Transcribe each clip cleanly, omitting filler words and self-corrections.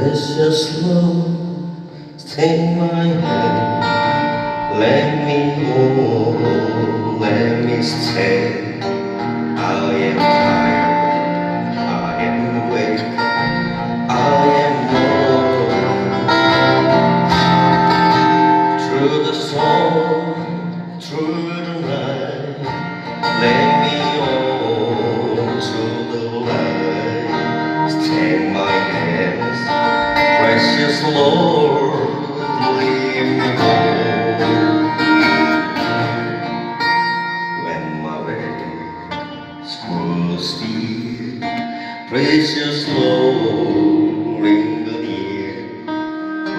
Precious Lord, take my hand, let me hold, let me stay. I am tired, I am weak, I am worn. Through the storm, through the night, let me on to the light. Take my hands, precious Lord, lead me home. When my way grows dear, precious Lord, linger near.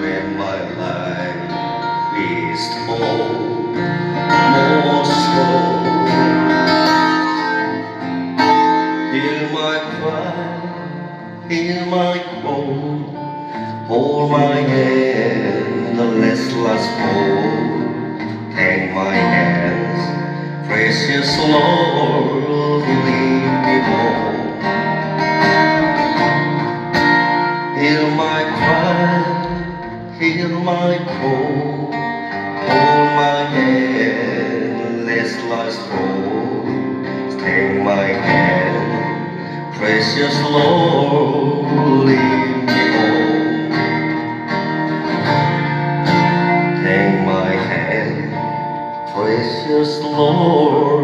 When my life is old, more slow, hear my cry, hear my call. Hold my hand, let's last fall. Take my hands, precious Lord, lead me home. Hear my cry, hear my call. Hold my hand, let's last fall. Take my hand, precious Lord, lead me home. Take my hand, precious Lord.